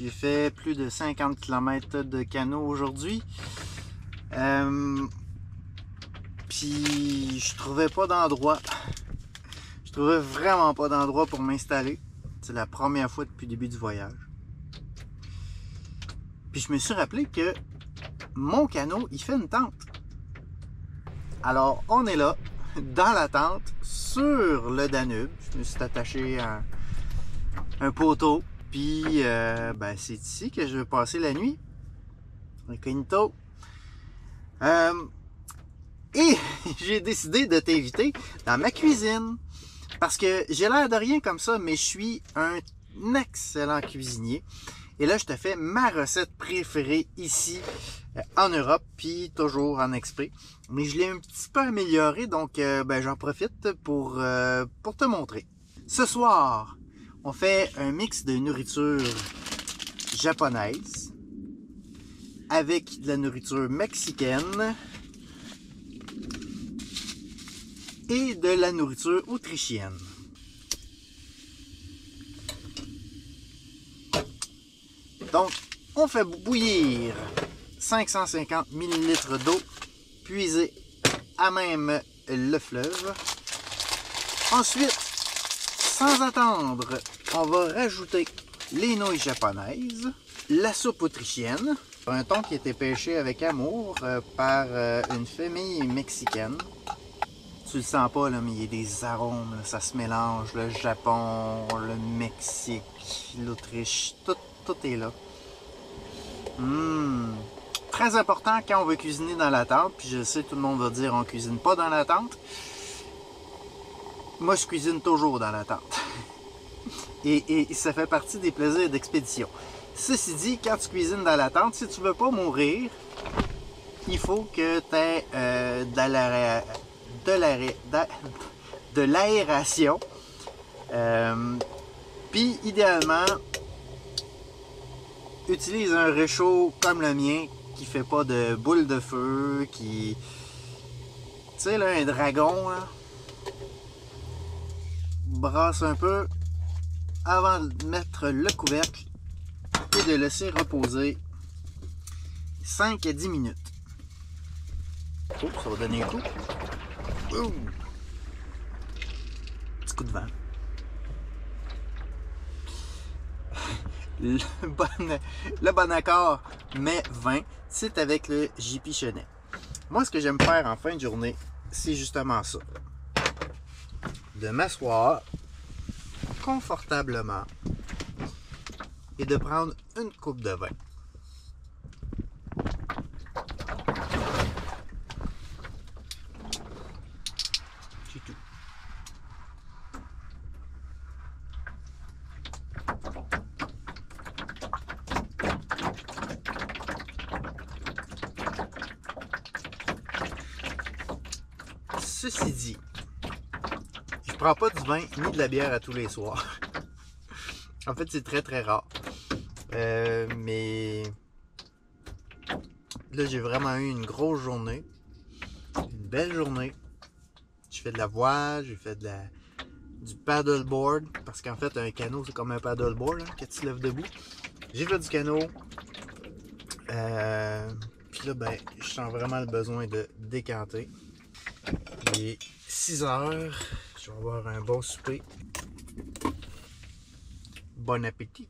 J'ai fait plus de 50 km de canot aujourd'hui. Puis je trouvais pas d'endroit. Je trouvais vraiment pas d'endroit pour m'installer. C'est la première fois depuis le début du voyage. Puis je me suis rappelé que mon canot, il fait une tente. Alors on est là, dans la tente, sur le Danube. Je me suis attaché à un poteau. Puis ben, c'est ici que je vais passer la nuit. Incognito. Et j'ai décidé de t'inviter dans ma cuisine. Parce que j'ai l'air de rien comme ça, mais je suis un excellent cuisinier. Et là, je te fais ma recette préférée ici en Europe, puis toujours en exprès. Mais je l'ai un petit peu améliorée, donc ben, j'en profite pour te montrer. Ce soir, on fait un mix de nourriture japonaise avec de la nourriture mexicaine et de la nourriture autrichienne. Donc, on fait bouillir 550 ml d'eau puisée à même le fleuve. Ensuite, sans attendre, on va rajouter les nouilles japonaises, la soupe autrichienne, un thon qui a été pêché avec amour par une famille mexicaine. Tu le sens pas, là, mais il y a des arômes, là, ça se mélange, le Japon, le Mexique, l'Autriche, tout est là. Très important quand on veut cuisiner dans la tente, puis je sais tout le monde va dire on cuisine pas dans la tente. Moi je cuisine toujours dans la tente. Et ça fait partie des plaisirs d'expédition. Ceci dit, quand tu cuisines dans la tente, si tu veux pas mourir, il faut que tu aies de l'aération. Puis idéalement, utilise un réchaud comme le mien qui fait pas de boule de feu, qui... Tu sais là, un dragon, là, brasse un peu avant de mettre le couvercle et de laisser reposer 5 à 10 minutes. Oh, ça va donner un coup. Ouh. Petit coup de vent. Le bon accord mai 20, c'est avec le JP Chenet. Moi, ce que j'aime faire en fin de journée, c'est justement ça. De m'asseoir confortablement et de prendre une coupe de vin. C'est tout. Ceci dit, je prends pas du vin ni de la bière à tous les soirs. En fait, c'est très très rare. Mais là, j'ai vraiment eu une grosse journée. Une belle journée. Je fais de la voile, j'ai fait du paddleboard. Parce qu'en fait, un canot, c'est comme un paddleboard, hein, quand tu te lèves debout. J'ai fait du canot. Puis là, ben, je sens vraiment le besoin de décanter. Il est 6 heures. Je vais avoir un bon souper. Bon appétit.